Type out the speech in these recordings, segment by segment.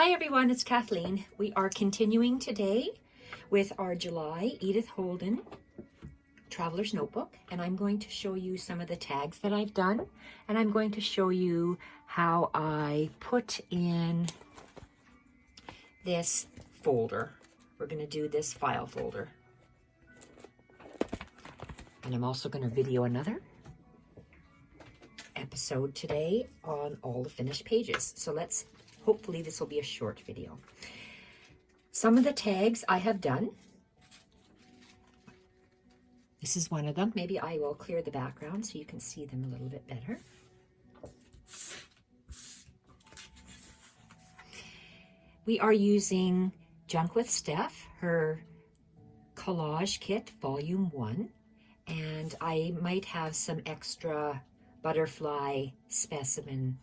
Hi everyone, it's Kathleen. We are continuing today with our July Edith Holden Traveler's Notebook, and I'm going to show you some of the tags that I've done, and I'm going to show you how I put in this folder. We're going to do this file folder. And I'm also going to video another episode today on all the finished pages. So hopefully this will be a short video. Some of the tags I have done. This is one of them. Maybe I will clear the background so you can see them a little bit better. We are using Junk With Steph, her Collage Kit Volume 1, and I might have some extra butterfly specimen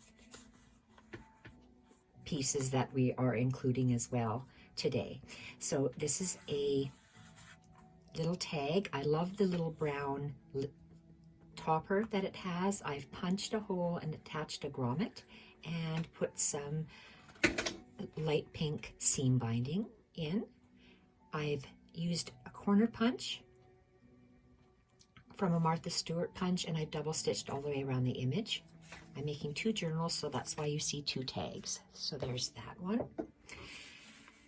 pieces that we are including as well today. So this is a little tag. I love the little brown topper that it has. I've punched a hole and attached a grommet and put some light pink seam binding in. I've used a corner punch from a Martha Stewart punch, and I've double stitched all the way around the image. I'm making 2 journals, so that's why you see 2 tags. So there's that one.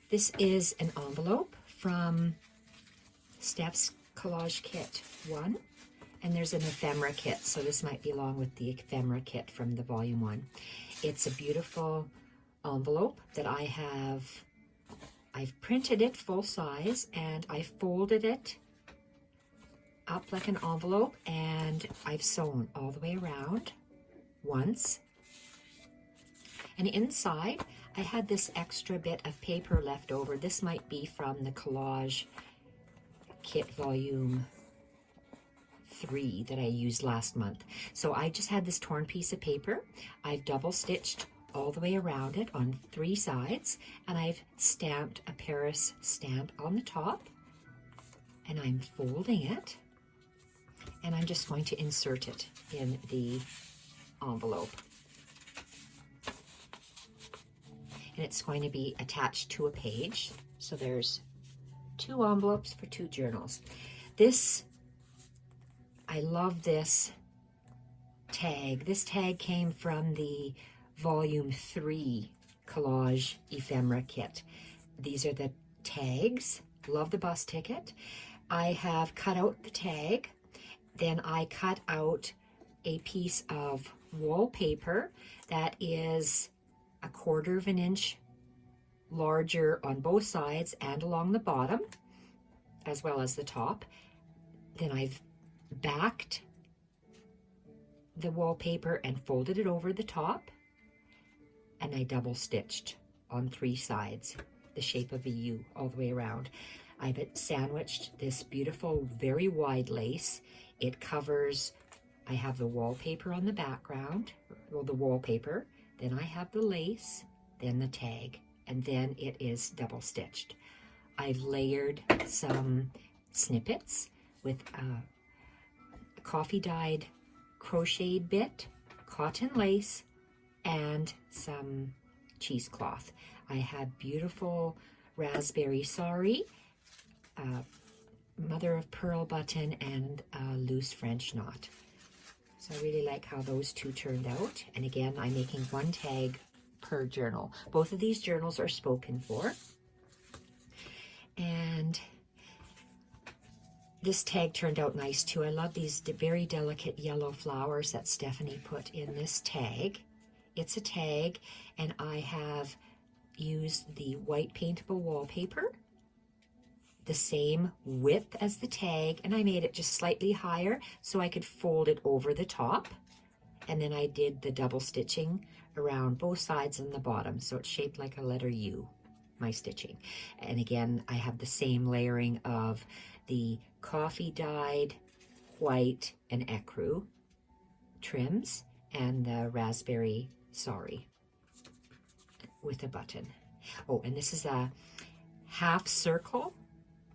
This is an envelope from Steph's Collage Kit 1, and there's an ephemera kit, so this might be along with the ephemera kit from the volume 1. It's a beautiful envelope that I've printed it full size, and I folded it up like an envelope, and I've sewn all the way around once. And inside I had this extra bit of paper left over. This might be from the Collage Kit Volume 3 that I used last month. So I just had this torn piece of paper. I've double stitched all the way around it on 3 sides, and I've stamped a Paris stamp on the top, and I'm folding it, and I'm just going to insert it in the envelope. And it's going to be attached to a page. So there's 2 envelopes for 2 journals. I love this tag. This tag came from the Volume 3 Collage Ephemera Kit. These are the tags. Love the bus ticket. I have cut out the tag. Then I cut out a piece of wallpaper that is 1/4 of an inch larger on both sides and along the bottom, as well as the top. Then I've backed the wallpaper and folded it over the top, and I double stitched on 3 sides, the shape of a U all the way around. I've sandwiched this beautiful, very wide lace. It covers, I have the wallpaper on the background, well, the wallpaper, then I have the lace, then the tag, and then it is double stitched. I've layered some snippets with a coffee dyed crocheted bit, cotton lace, and some cheesecloth. I have beautiful raspberry sari, mother of pearl button, and a loose French knot. So I really like how those 2 turned out. And again, I'm making 1 tag per journal. Both of these journals are spoken for. And this tag turned out nice too. I love these very delicate yellow flowers that Stephanie put in this tag. It's a tag, and I have used the white paintable wallpaper, the same width as the tag, and I made it just slightly higher so I could fold it over the top. And then I did the double stitching around both sides and the bottom, so it's shaped like a letter U, my stitching. And again, I have the same layering of the coffee dyed white and ecru trims and the raspberry sari with a button. Oh, and this is a half circle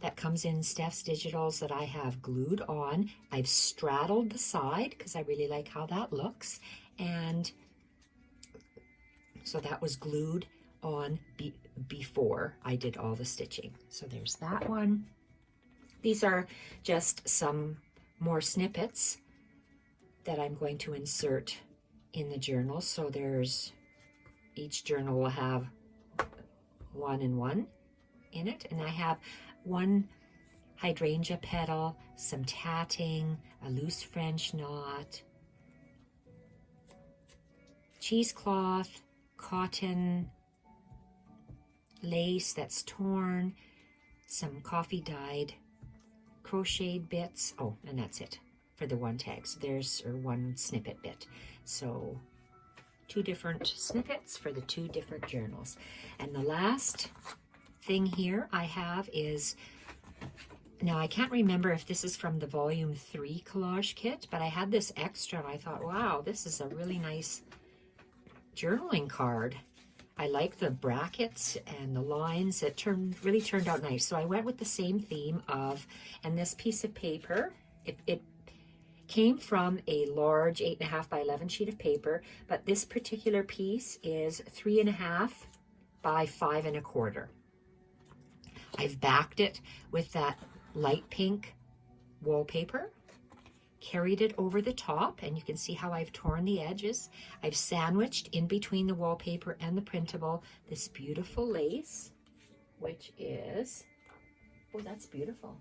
that comes in Steph's Digitals that I have glued on. I've straddled the side because I really like how that looks. And so that was glued on before I did all the stitching. So there's that one. These are just some more snippets that I'm going to insert in the journal. So there's, each journal will have 1 and 1 in it. And I have one hydrangea petal, some tatting, a loose French knot, cheesecloth, cotton, lace that's torn, some coffee dyed crocheted bits. Oh, and that's it for the one tag. So there's one snippet bit. So 2 different snippets for the 2 different journals. And the last thing here I have is, now I can't remember if this is from the volume 3 collage kit, but I had this extra and I thought, wow, this is a really nice journaling card. I like the brackets and the lines. It really turned out nice. So I went with the same theme of, and this piece of paper, it came from a large 8.5 by 11 sheet of paper, but this particular piece is 3.5 by 5 1/4. I've backed it with that light pink wallpaper, carried it over the top, and you can see how I've torn the edges. I've sandwiched in between the wallpaper and the printable this beautiful lace, which is, oh, that's beautiful.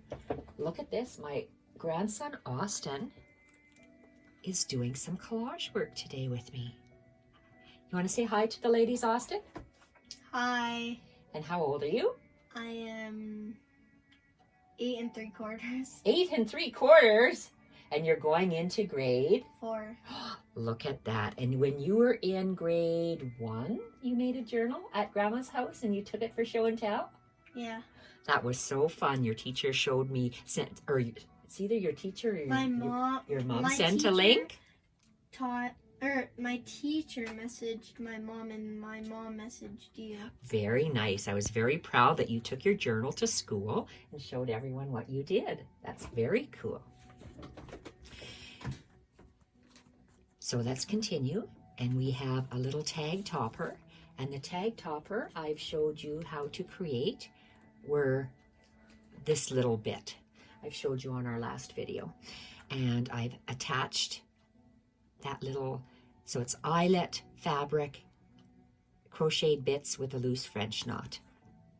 Look at this. My grandson Austin is doing some collage work today with me. You want to say hi to the ladies, Austin? Hi. And how old are you? I am 8 3/4. 8 3/4. And you're going into grade 4. Look at that. And when you were in grade 1, you made a journal at Grandma's house and you took it for show and tell? Yeah. That was so fun. Your teacher showed me, or it's either your teacher or your mom sent a link? My teacher messaged my mom and my mom messaged you. Very nice. I was very proud that you took your journal to school and showed everyone what you did. That's very cool. So let's continue, and we have a little tag topper, and the tag topper I've showed you how to create were this little bit. I've showed you on our last video, and I've attached that little, so it's eyelet fabric, crocheted bits with a loose French knot,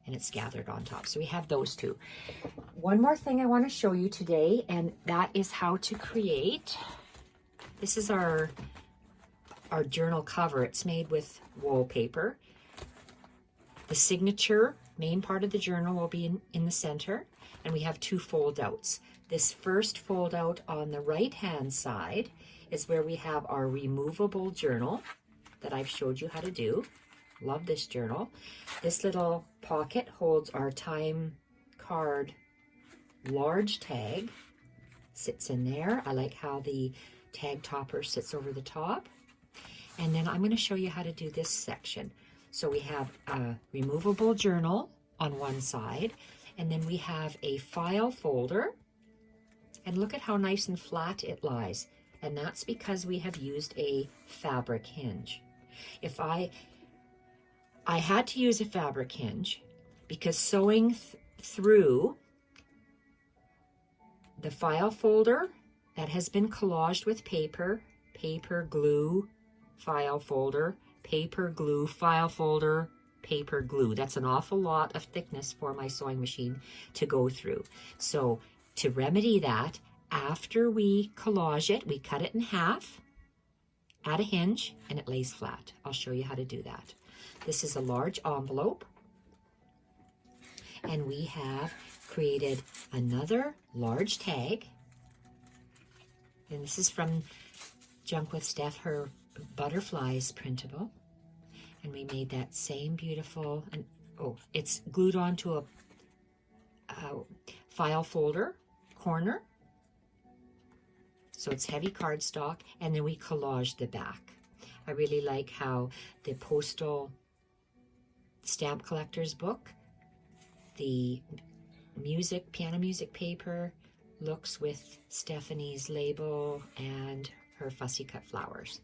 and it's gathered on top. So we have those 2. One more thing I want to show you today, and that is how to create. This is our journal cover. It's made with wallpaper. The signature, main part of the journal, will be in the center, and we have 2 fold outs. This first fold out on the right hand side is where we have our removable journal that I've showed you how to do. Love this journal. This little pocket holds our time card large tag, sits in there. I like how the tag topper sits over the top. And then I'm going to show you how to do this section. So we have a removable journal on one side, and then we have a file folder. And look at how nice and flat it lies. And that's because we have used a fabric hinge. If I had to use a fabric hinge because sewing through the file folder that has been collaged with paper, paper glue, file folder, paper glue, file folder, paper glue. That's an awful lot of thickness for my sewing machine to go through. So to remedy that, after we collage it, we cut it in half, add a hinge, and it lays flat. I'll show you how to do that. This is a large envelope, and we have created another large tag. And this is from Junk With Steph, her butterflies printable. And we made that same beautiful, and oh, it's glued onto a file folder corner. So it's heavy cardstock, and then we collaged the back. I really like how the postal stamp collector's book, the piano music paper, looks with Stephanie's label and her fussy cut flowers.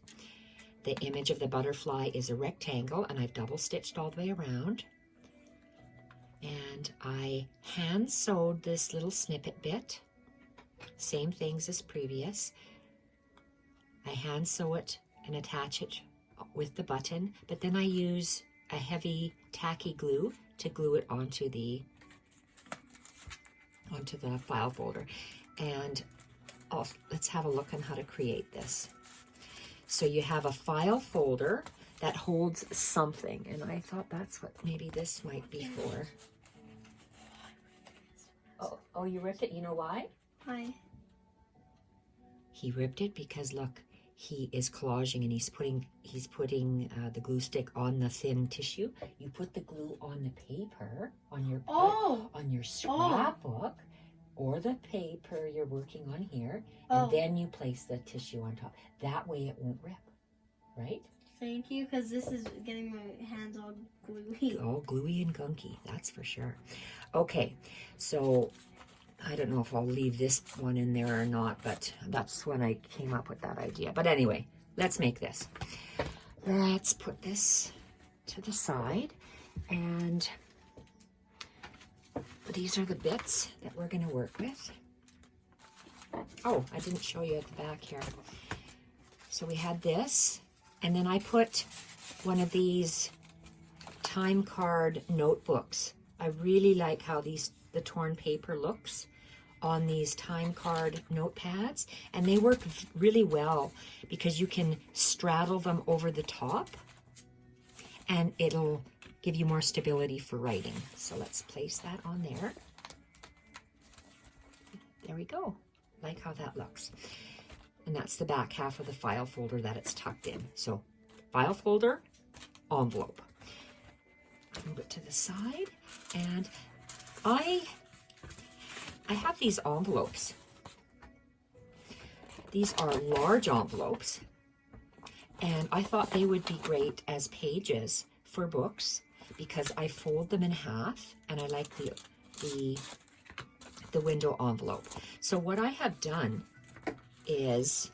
the image of the butterfly is a rectangle, and I've double stitched all the way around. And I hand sewed this little snippet bit, same things as previous. I hand sew it and attach it with the button, but then I use a heavy tacky glue to glue it onto the file folder. And let's have a look on how to create this. So you have a file folder that holds something, and I thought that's what maybe this might be for. Oh, you ripped it. You know why? Why? He ripped it because look, he is collaging and he's putting the glue stick on the thin tissue. You put the glue on the paper, on your scrapbook, or the paper you're working on here, and then you place the tissue on top. That way it won't rip, right? Thank you, because this is getting my hands all gluey. All gluey and gunky, that's for sure. Okay, so I don't know if I'll leave this one in there or not, but that's when I came up with that idea. But anyway, let's make this. Let's put this to the side, and these are the bits that we're going to work with. Oh, I didn't show you at the back here. So we had this, and then I put one of these time card notebooks. I really like how the torn paper looks on these time card notepads, and they work really well because you can straddle them over the top and it'll give you more stability for writing. So let's place that on there. There we go. Like how that looks. And that's the back half of the file folder that it's tucked in. So file folder, envelope. Move it to the side, and I have these envelopes. These are large envelopes, and I thought they would be great as pages for books because I fold them in half, and I like the window envelope. So what I have done is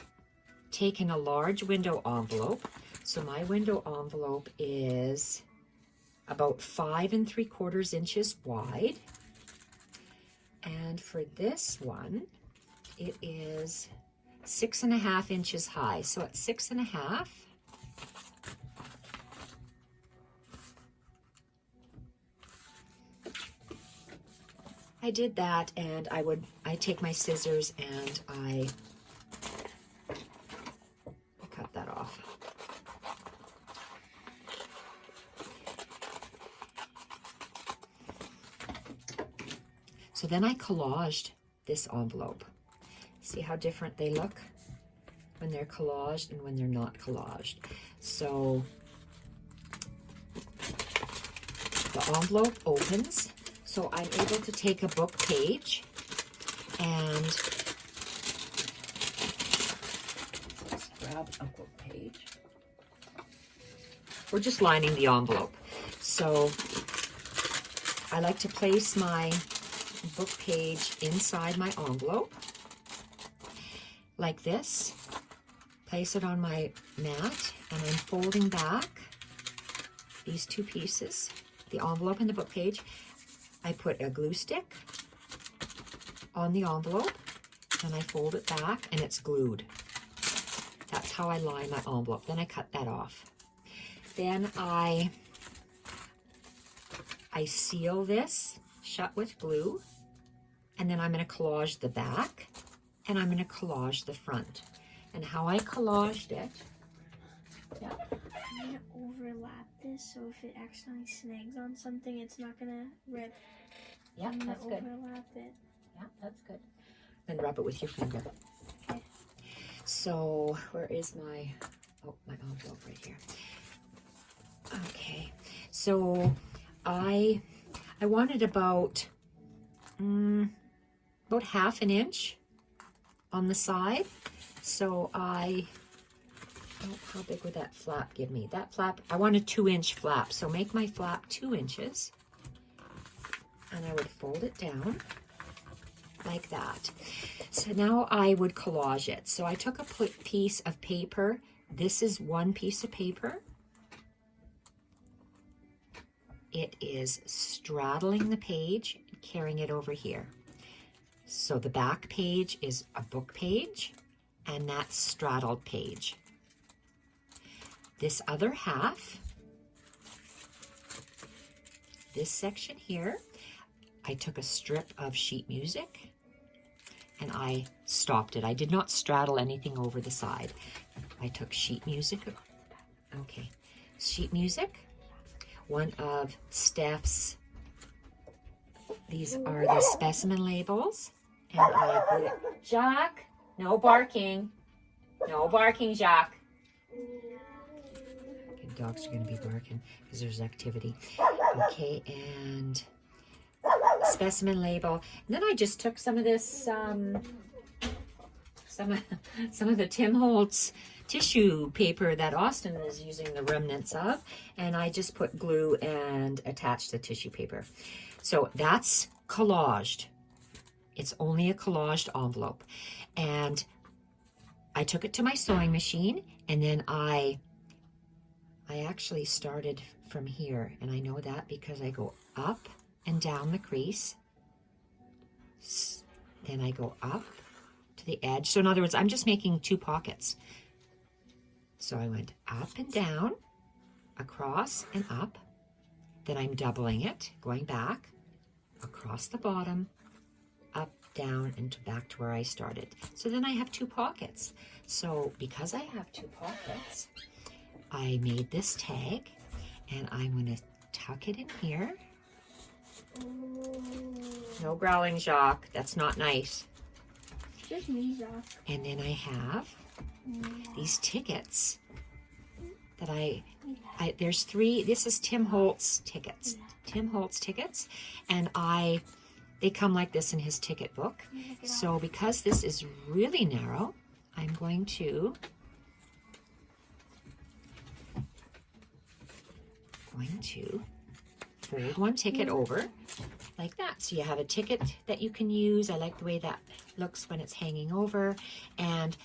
taken a large window envelope. So my window envelope is about 5 3/4 inches wide. And for this one, it is 6 1/2 inches high. So at 6 1/2, I did that, and I take my scissors and I cut that off. So then I collaged this envelope. See how different they look when they're collaged and when they're not collaged. So the envelope opens. So I'm able to take a book page and let's grab a book page. We're just lining the envelope. So I like to place my book page inside my envelope like this. Place it on my mat, and I'm folding back these two pieces, the envelope and the book page. I put a glue stick on the envelope, and I fold it back, and it's glued. That's how I line my envelope. Then I cut that off. Then I seal this shut with glue, and then I'm going to collage the back, and I'm going to collage the front. And how I collaged it, yeah. I'm going to overlap this, so if it accidentally snags on something, it's not going to rip. Yeah, that's good. Overlap it. Yeah, that's good. Then rub it with your finger. Okay. So where is my envelope right here. Okay, so I wanted about 1/2 inch on the side. So how big would that flap give me? That flap, I want a 2-inch flap. So make my flap 2 inches. And I would fold it down like that. So now I would collage it. So I took a piece of paper this is one piece of paper. It is straddling the page, carrying it over here. So the back page is a book page, and that's straddled page. This other half, this section here, I took a strip of sheet music and I stopped it. I did not straddle anything over the side. I took sheet music, okay, sheet music, one of Steph's, these are the Specimen Labels, and I put it, Jacques, no barking, no barking, Jacques. Okay, dogs are gonna be barking because there's activity. Okay, and Specimen Label. And then I just took some of this, some of the Tim Holtz tissue paper that Austin is using the remnants of, and I just put glue and attached the tissue paper. So that's collaged. It's only a collaged envelope. And I took it to my sewing machine, and then I actually started from here, and I know that because I go up and down the crease, then I go up to the edge. So in other words, I'm just making 2 pockets. So I went up and down, across and up, then I'm doubling it, going back, across the bottom, up, down, and back to where I started. So then I have 2 pockets. So because I have 2 pockets, I made this tag, and I'm going to tuck it in here. No growling, Jacques. That's not nice. Just me, Jacques. And then I have these tickets that I there's 3. This is Tim Holtz tickets. Tim Holtz tickets, and they come like this in his ticket book. So because this is really narrow, I'm going to fold one ticket over like that. So you have a ticket that you can use. I like the way that looks when it's hanging over. And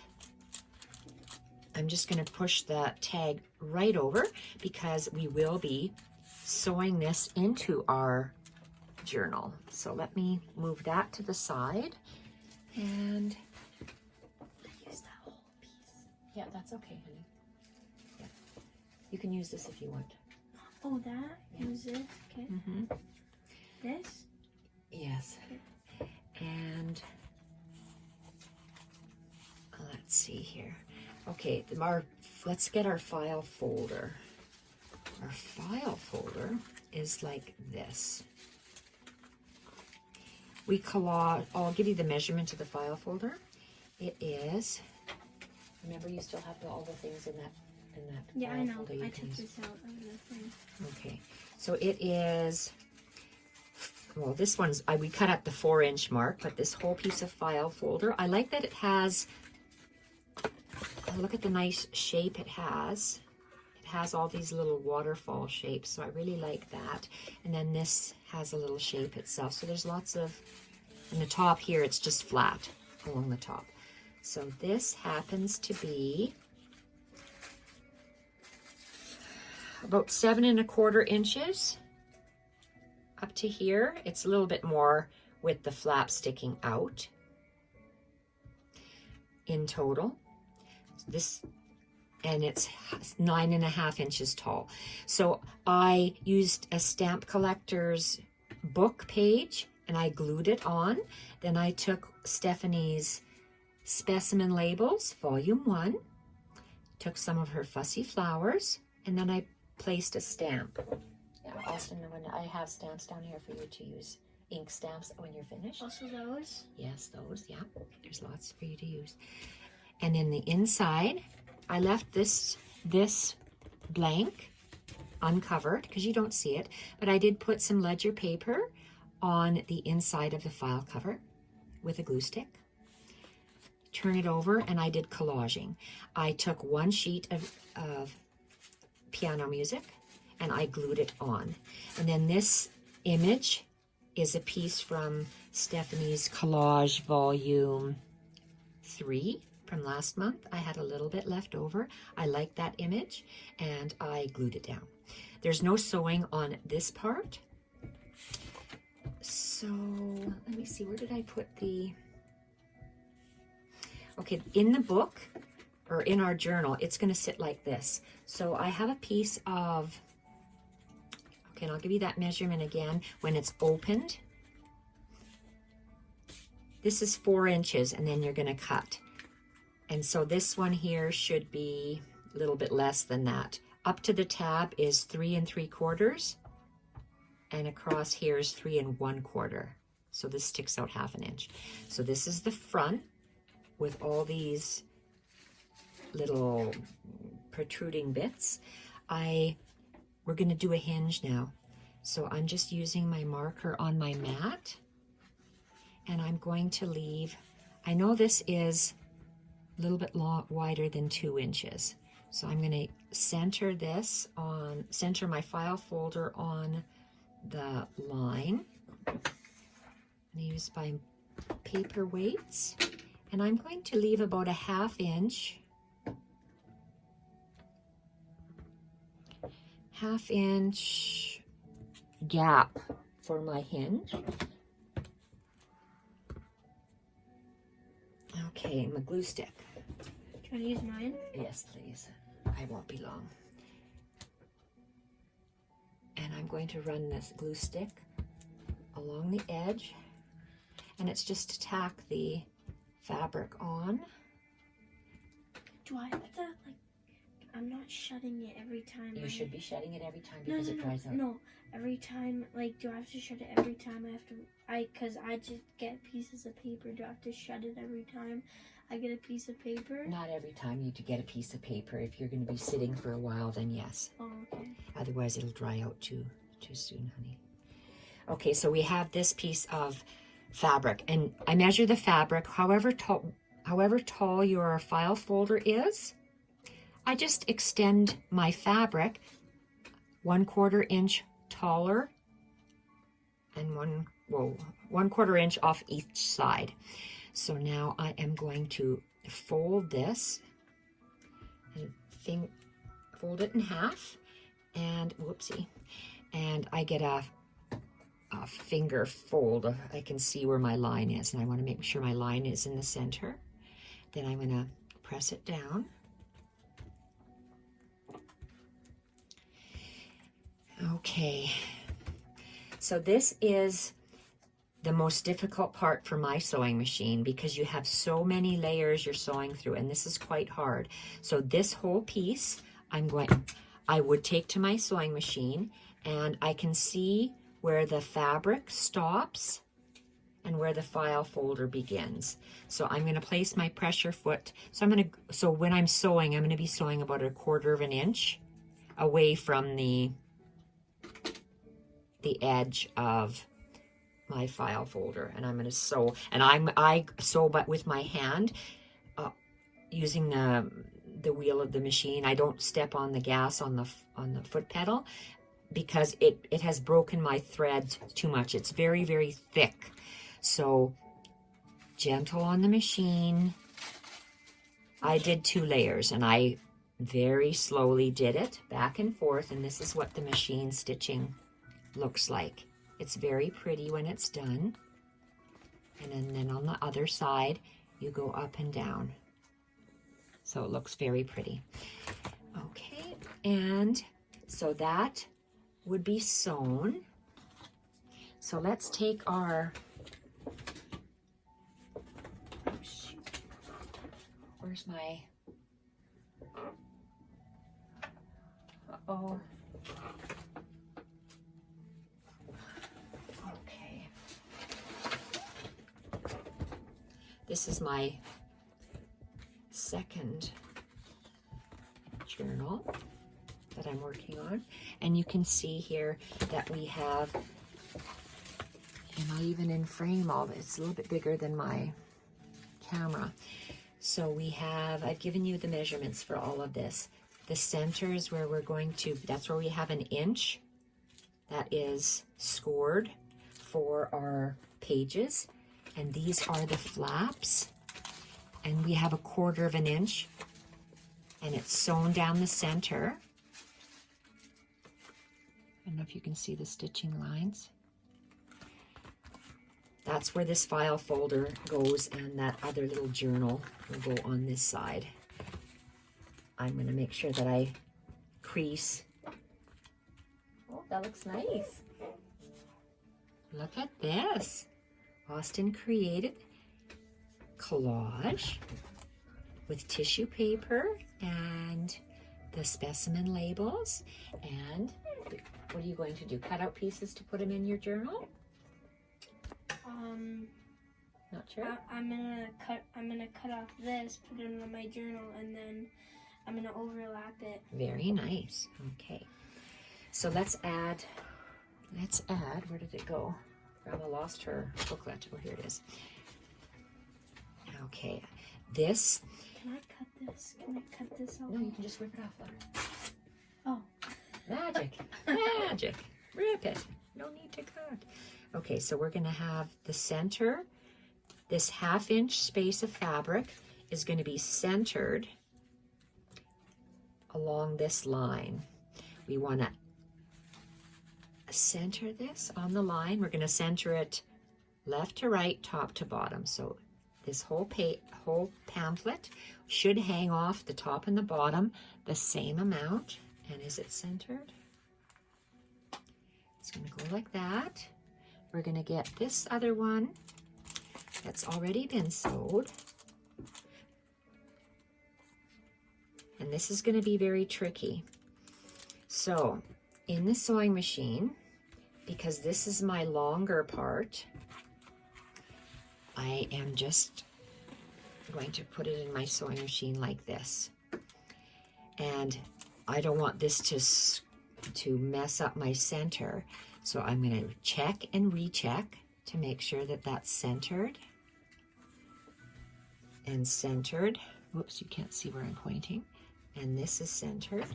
I'm just going to push the tag right over because we will be sewing this into our journal. So let me move that to the side. And I use that whole piece. Yeah, that's okay, honey. Yeah. You can use this if you want. Oh, that? Yeah. Use this? Okay. Mm-hmm. This? Yes. Okay. And let's see here. Okay, let's get our file folder. Our file folder is like this. We collage, I'll give you the measurement of the file folder. It is, remember you still have all the things in that yeah, file I know. folder. I took this out of the thing. Okay, so it is, well, this one's, we cut at the 4-inch mark, but this whole piece of file folder, I like that it has, look at the nice shape it has. It has all these little waterfall shapes, so I really like that. And then this has a little shape itself. So there's lots of, in the top here, it's just flat along the top. So this happens to be about 7¼ inches up to here. It's a little bit more with the flap sticking out in total. This, and it's 9½ inches tall. So I used a stamp collector's book page and I glued it on. Then I took Stephanie's Specimen Labels, Volume 1, took some of her Fussy Flowers, and then I placed a stamp. Yeah, Austin, when I have stamps down here for you to use, ink stamps when you're finished. Also those? Yes, those, yeah. There's lots for you to use. And in the inside, I left this blank, uncovered, because you don't see it, but I did put some ledger paper on the inside of the file cover with a glue stick. Turn it over, and I did collaging. I took 1 sheet of piano music, and I glued it on. And then this image is a piece from Stephanie's Collage Volume 3, from last month. I had a little bit left over. I liked that image and I glued it down. There's no sewing on this part. So let me see, where did I put the... Okay, in the book, or in our journal, it's going to sit like this. So I have a piece of... Okay, and I'll give you that measurement again when it's opened. This is 4 inches, and then you're going to cut. And so this one here should be a little bit less than that. Up to the tab is 3 3/4, and across here is 3 1/4. So this sticks out 1/2 inch. So this is the front with all these little protruding bits. We're going to do a hinge now. So I'm just using my marker on my mat, and I'm going to leave, I know this is a little bit wider than 2 inches. So I'm going to center this on, center my file folder on the line. I'm going to use my paper weights, and I'm going to leave about a 1/2 inch, 1/2 inch gap for my hinge. Okay, my glue stick. Do you want to use mine? Yes, please. I won't be long. And I'm going to run this glue stick along the edge, and it's just to tack the fabric on. Do I have to, like, I'm not shutting it every time? You should be shutting it every time because it dries out. No, every time, like, do I have to shut it every time I have to, because I just get pieces of paper. Do I have to shut it every time I get a piece of paper? Not every time you get a piece of paper. If you're going to be sitting for a while, then yes. Oh, okay. Otherwise, it'll dry out too soon, honey. Okay, so we have this piece of fabric, and I measure the fabric however tall your file folder is. I just extend my fabric 1/4 inch taller and 1/4 inch off each side. So now I am going to fold this and fold it in half, and whoopsie, and I get a finger fold. I can see where my line is, and I want to make sure my line is in the center. Then I'm going to press it down. Okay, so this is the most difficult part for my sewing machine because you have so many layers you're sewing through, and this is quite hard. So this whole piece I would take to my sewing machine, and I can see where the fabric stops and where the file folder begins. So I'm going to place my pressure foot. So when I'm sewing, I'm going to be sewing about 1/4 inch away from the edge of my file folder, and I'm going to sew. And I sew, but with my hand, using the wheel of the machine. I don't step on the gas on the foot pedal because it has broken my thread too much. It's very, very thick. So gentle on the machine. I did 2 layers, and I very slowly did it back and forth, and this is what the machine stitching looks like. It's very pretty when it's done. And then on the other side, you go up and down. So it looks very pretty. Okay, and so that would be sewn. So let's take our, oh shoot, where's my, uh-oh. Okay. This is my second journal that I'm working on, and you can see here that we have, and I even in frame all of it, it's a little bit bigger than my camera. So we have, I've given you the measurements for all of this. The center is where we're going to, that's where we have 1 inch that is scored for our pages, and these are the flaps. and we have 1/4 of an inch, and it's sewn down the center. I don't know if you can see the stitching lines. That's where this file folder goes, and that other little journal will go on this side. I'm going to make sure that I crease. Oh, that looks nice. Look at this. Austin created collage with tissue paper and the specimen labels. And what are you going to do? Cut out pieces to put them in your journal? Not sure. I'm gonna cut off this, put it in my journal, and then I'm gonna overlap it. Very nice. Okay. So let's add, where did it go? Grandma lost her booklet. Oh, here it is. Okay. This. Can I cut this? Can I cut this off? No, you can just rip it off there. Oh. Magic. Magic. Rip it. No need to cut. Okay, so we're going to have the center. This 1/2 inch space of fabric is going to be centered along this line. We want to center this on the line. We're going to center it left to right, top to bottom. So this whole pamphlet should hang off the top and the bottom the same amount. And is it centered? It's going to go like that. We're going to get this other one that's already been sewed. And this is going to be very tricky. So in the sewing machine, because this is my longer part, I am just going to put it in my sewing machine like this. And I don't want this to mess up my center. So I'm going to check and recheck to make sure that that's centered. And centered. Whoops, you can't see where I'm pointing. And this is centered.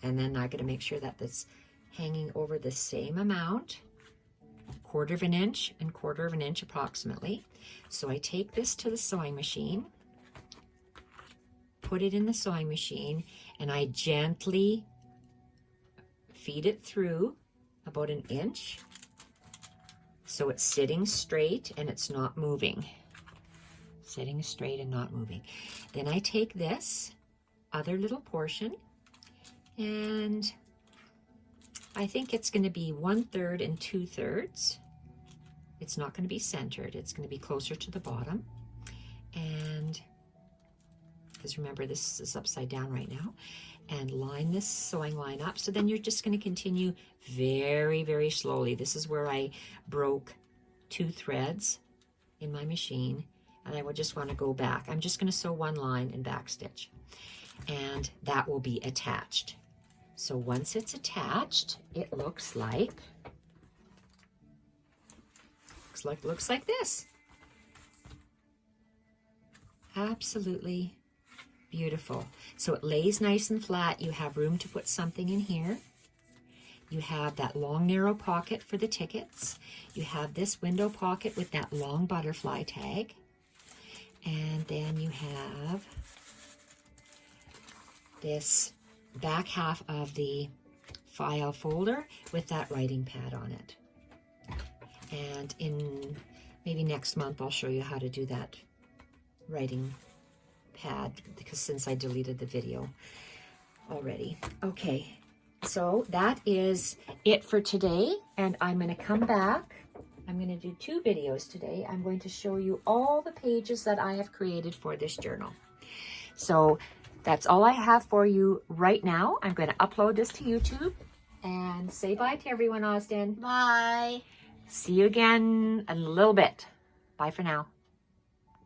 And then I'm going to make sure that that's hanging over the same amount, 1/4 of an inch and 1/4 of an inch approximately. So I take this to the sewing machine, put it in the sewing machine, and I gently feed it through about 1 inch so it's sitting straight and it's not moving. Sitting straight and not moving. Then I take this other little portion, and I think it's going to be 1/3 and 2/3. It's not going to be centered. It's going to be closer to the bottom. And because remember, this is upside down right now. And line this sewing line up. So then you're just going to continue very, very slowly. This is where I broke 2 threads in my machine, and I would just want to go back. I'm just going to sew 1 line and back stitch, and that will be attached. So once it's attached, it looks like this. Absolutely beautiful. So it lays nice and flat. You have room to put something in here. You have that long narrow pocket for the tickets. You have this window pocket with that long butterfly tag. And then you have this back half of the file folder with that writing pad on it. And in maybe next month, I'll show you how to do that writing pad, because since I deleted the video already. Okay, so that is it for today, and I'm going to come back. I'm going to do 2 videos today. I'm going to show you all the pages that I have created for this journal. So that's all I have for you right now. I'm going to upload this to YouTube, and say bye to everyone, Austin. Bye. See you again in a little bit. Bye for now.